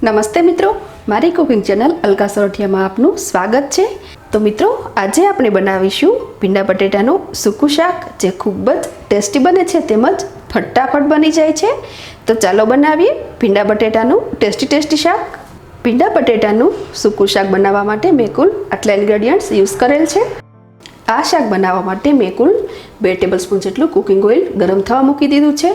નમસ્તે મિત્રો, મારી કુકિંગ ચેનલ અલકા સરોઠિયામાં આપનું સ્વાગત છે। તો મિત્રો, આજે આપણે બનાવીશું ભીંડા બટેટાનું સૂકું શાક, જે ખૂબ જ ટેસ્ટી બને છે તેમજ ફટાફટ બની જાય છે। તો ચાલો બનાવીએ ભીંડા બટેટાનું ટેસ્ટી શાક। ભીંડા બટેટાનું સૂકું શાક બનાવવા માટે મેં કુલ આટલા ઇન્ગ્રેડિયન્ટ્સ યુઝ કરેલ છે। આ શાક બનાવવા માટે મેં કુલ 2 ટેબલસ્પૂન જેટલું કુકિંગ ઓઇલ ગરમ થવા મૂકી દીધું છે।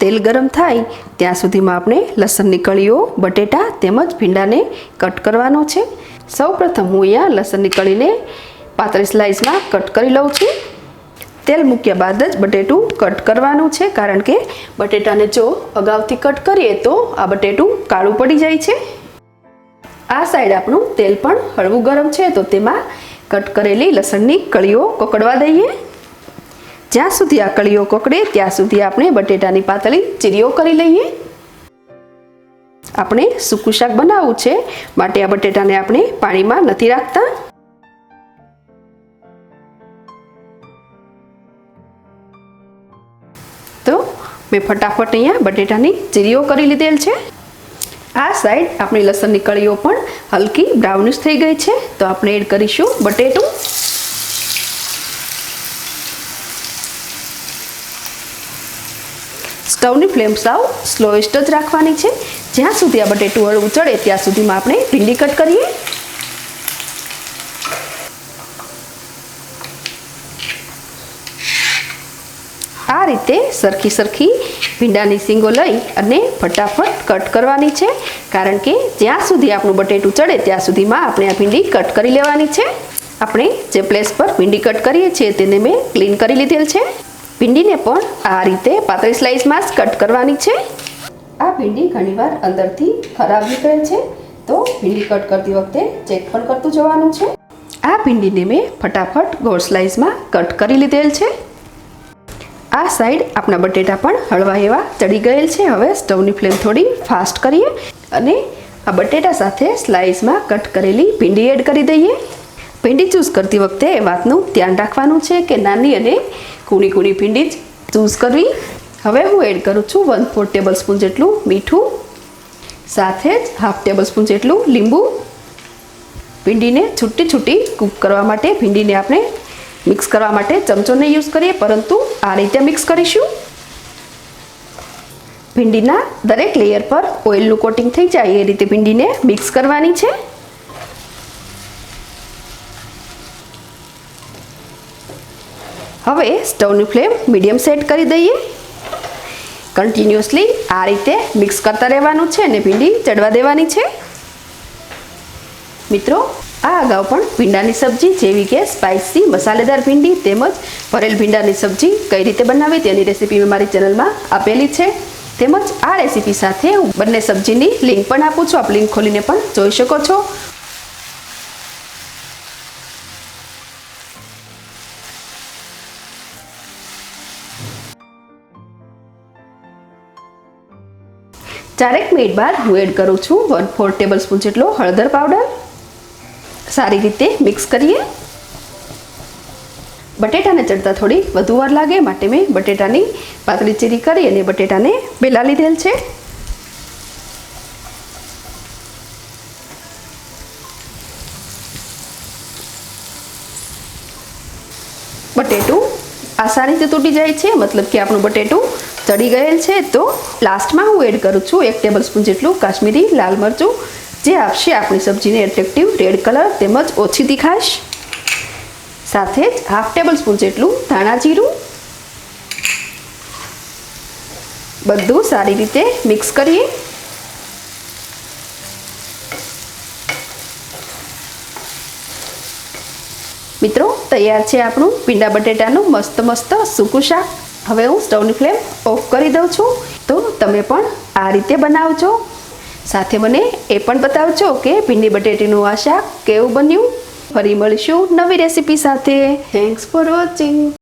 તેલ ગરમ થાય ત્યાં સુધીમાં આપણે લસણની કળીઓ, બટેટા તેમજ ભીંડાને કટ કરવાનો છે। સૌપ્રથમ હું અહીંયા લસણની કળીને પાતળી સ્લાઇસમાં કટ કરી લઉં છું। તેલ મૂક્યા બાદ જ બટેટું કટ કરવાનું છે, કારણ કે બટેટાને જો અગાઉથી કટ કરીએ તો આ બટેટું કાળું પડી જાય છે। આ સાઈડ આપણું તેલ પણ હળવું ગરમ છે, તો તેમાં કટ કરેલી લસણની કળીઓ કકડવા દઈએ। જ્યાં સુધી આ કળીઓ કકડે ત્યાં સુધી આપણે બટેટાની પાતળી ચીરીઓ કરી લઈએ। આપણે સૂકું શાક બનાવવું છે માટે આ બટેટાને આપણે પાણીમાં નથી રાખતા। તો મેં ફટાફટ અહીંયા બટેટાની ચીરીઓ કરી લીધેલ છે। આ સાઈડ આપણી લસણની કળીઓ પણ હલકી બ્રાઉનિશ થઈ ગઈ છે, તો આપણે એડ કરીશું બટેટું। સ્ટવની ફ્લેમ સાવ સ્લોએસ્ટ જ રાખવાની છે। જ્યાં સુધી આ બટેટું હળવું ચડે ત્યાં સુધીમાં આપણે ભીંડી કટ કરીએ। આ રીતે સરખી ભીંડાની સીંગો લઈ અને ફટાફટ કટ કરવાની છે, કારણ કે જ્યાં સુધી આપણું બટેટું ચડે ત્યાં સુધીમાં આપણે આ ભીંડી કટ કરી લેવાની છે। આપણે જે પ્લેસ પર ભીંડી કટ કરીએ છીએ તેને મેં ક્લીન કરી લીધેલ છે। ભીંડીને પણ આ રીતે પાતળી સ્લાઇસમાં જ કટ કરવાની છે। આ ભીંડી ઘણીવાર અંદરથી ખરાબ નીકળે છે, તો ભીંડી કટ કરતી વખતે ચેક પણ કરતું જવાનું છે। આ ભીંડીને મેં ફટાફટ ગોળ સ્લાઇસમાં કટ કરી લીધેલ છે। આ સાઈડ આપણા બટેટા પણ હળવા એવા ચડી ગયેલ છે। હવે સ્ટવની ફ્લેમ થોડી ફાસ્ટ કરીએ અને આ બટેટા સાથે સ્લાઇસમાં કટ કરેલી ભીંડી એડ કરી દઈએ। ભીંડી ચૂઝ કરતી વખતે એ વાતનું ધ્યાન રાખવાનું છે કે નાની અને કૂણી ભીંડી જ ચૂઝ કરવી। હવે હું એડ કરું છું 1/4 ટેબલસ્પૂન જેટલું મીઠું, સાથે જ 1/2 ટેબલસ્પૂન જેટલું લીંબુ। ભીંડીને છૂટી કૂક કરવા માટે ભીંડીને આપણે મિક્સ કરવા માટે ચમચો નહીં યુઝ કરીએ, પરંતુ આ રીતે મિક્સ કરીશું। ભીંડીના દરેક લેયર પર ઓઇલનું કોટિંગ થઈ જાય એ રીતે ભીંડીને મિક્સ કરવાની છે। હવે સ્ટવની ફ્લેમ મીડિયમ સેટ કરી દઈએ। કન્ટિન્યુઅસલી આ રીતે મિક્સ કરતા રહેવાનું છે અને ભીંડી ચડવા દેવાની છે। મિત્રો, આ અગાઉ પણ ભીંડાની સબ્જી જેવી કે સ્પાઇસી મસાલેદાર ભીંડી તેમજ ભરેલ ભીંડાની સબ્જી કઈ રીતે બનાવી તેની રેસીપી મેં મારી ચેનલમાં આપેલી છે, તેમજ આ રેસીપી સાથે હું બંને સબ્જીની લિંક પણ આપું છું, આપ લિંક ખોલીને પણ જોઈ શકો છો। ચારેક મિનિટ બાદ હું એડ કરું છું 1/4 ટેબલસ્પૂન જેટલો હળદર પાવડર। સારી રીતે મિક્સ કરીએ। બટેટાને ચડતા થોડી વધુ વાર લાગે માટે મેં બટેટાની પાતળી ચીરી કરી અને બટેટાને બેલા લીધેલ છે। બટેટું આસાનીથી તૂટી જાય છે, મતલબ કે આપણું બટેટું ચડી ગયેલ છે। તો લાસ્ટમાં હું એડ કરું છું 1 ટેબલસ્પૂન જેટલું કાશ્મીરી લાલ મરચું, જે આપશે આપણી સબ્જીને એટ્રેક્ટિવ રેડ કલર તેમજ ઓછી તીખાશ। સાથે જ 1/2 ટેબલસ્પૂન જેટલું ધાણા જીરું। બધું સારી રીતે મિક્સ કરીએ। મિત્રો, તૈયાર છે આપણું ભીંડા બટેટાનું મસ્ત સૂકું શાક। હવે હું સ્ટવની ફ્લેમ ઓફ કરી દઉં છું। તો તમે પણ આ રીતે બનાવજો, સાથે મને એ પણ બતાવજો કે ભીંડી બટેટીનું આ શાક કેવું બન્યું। ફરી મળીશું નવી રેસીપી સાથે। Thanks for watching.